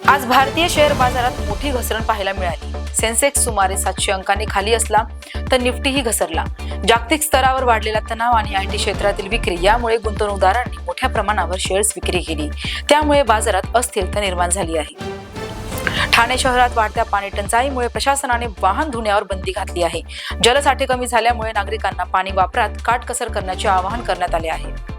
आज भारतीय शेअर बाजारात मोठी घसरण पाहायला मिळाली। सेन्सेक्स सुमारे 700 अंकांनी खाली असला तर निफ्टीही घसरला। जागतिक स्तरावर वाढलेला तणाव आणि आयटी क्षेत्रातील विक्री यामुळे गुंतवणूकदारांनी मोठ्या प्रमाणावर शेअर्स विक्री केली। त्यामुळे बाजारात अस्थिरता निर्माण झाली आहे। ठाणे शहरात वाढत्या पाणी टंचाईमुळे प्रशासनाने वाहन धुण्यावर बंदी घातली आहे। जलसाठे कमी झाल्यामुळे नागरिकांना पाणी वापरात काटकसर करण्याचे आवाहन करण्यात आले आहे।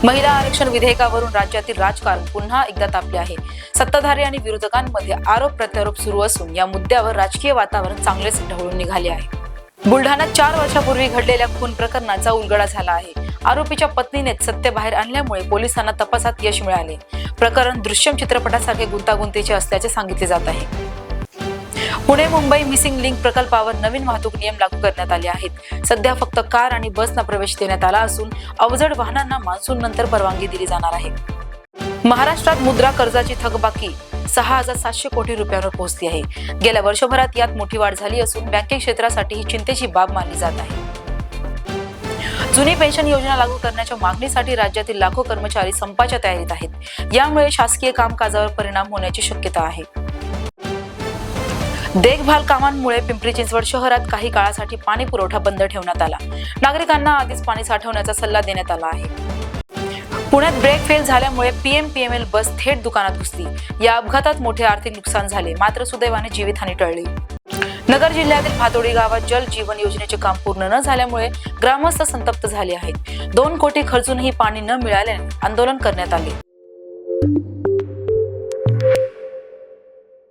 महिला आरक्षण विधेयकावरून राज्यातील राजकारण पुन्हा एकदा तापले आहे। सत्ताधारी आणि विरोधकांमध्ये आरोप प्रत्यारोप सुरू असून या मुद्द्यावर राजकीय वातावरण चांगलेच ढवळून निघाले आहे। बुलढाण्यात 4 वर्षापूर्वी घडलेल्या खून प्रकरणाचा उलगडा झाला आहे। आरोपीच्या पत्नीनेच सत्य बाहेर आणल्यामुळे पोलिसांना तपासात यश मिळाले। प्रकरण दृश्यम चित्रपटासारखे गुंतागुंतीचे असल्याचे सांगितले जात आहे। पुणे मुंबई मिसिंग लिंक प्रकल्पावर नवीन वाहतूक नियम लागू करण्यात आले आहेत। सध्या फक्त कार आणि बसना प्रवेश देण्यात आला असून अवजड वाहनांना मान्सून नंतर परवानगी दिली जाणार आहे। महाराष्ट्रात मुद्रा कर्जाची थकबाकी 6,700 कोटी रुपयांवर पोहोचली आहे। गेल्या वर्षभरात यात मोठी वाढ झाली असून बँकिंग क्षेत्रासाठी ही चिंतेची बाब मानली जात आहे। जुनी पेन्शन योजना लागू करण्याच्या मागणीसाठी राज्यातील लाखो कर्मचारी संपाच्या तयारीत आहेत। यामुळे शासकीय कामकाजावर परिणाम होण्याची शक्यता आहे। देखभाल कामांमुळे पिंपरी चिंचवड शहरात काही काळासाठी पाणी पुरवठा बंद ठेवण्यात आला। नागरिकांना आधीच पाणी साठवण्याचा सल्ला देण्यात आला आहे। पुण्यात ब्रेक फेल झाल्यामुळे पीएमपीएमएल बस थेट दुकानात घुसली। या अपघातात मोठे आर्थिक नुकसान झाले, मात्र सुदैवाने जीवितहानी टळली। नगर जिल्ह्यातील भातोडी गावात जल जीवन योजनेचे काम पूर्ण न झाल्यामुळे ग्रामस्थ संतप्त झाले आहेत। 2 कोटी खर्चूनही पाणी न मिळाल्याने आंदोलन करण्यात आले।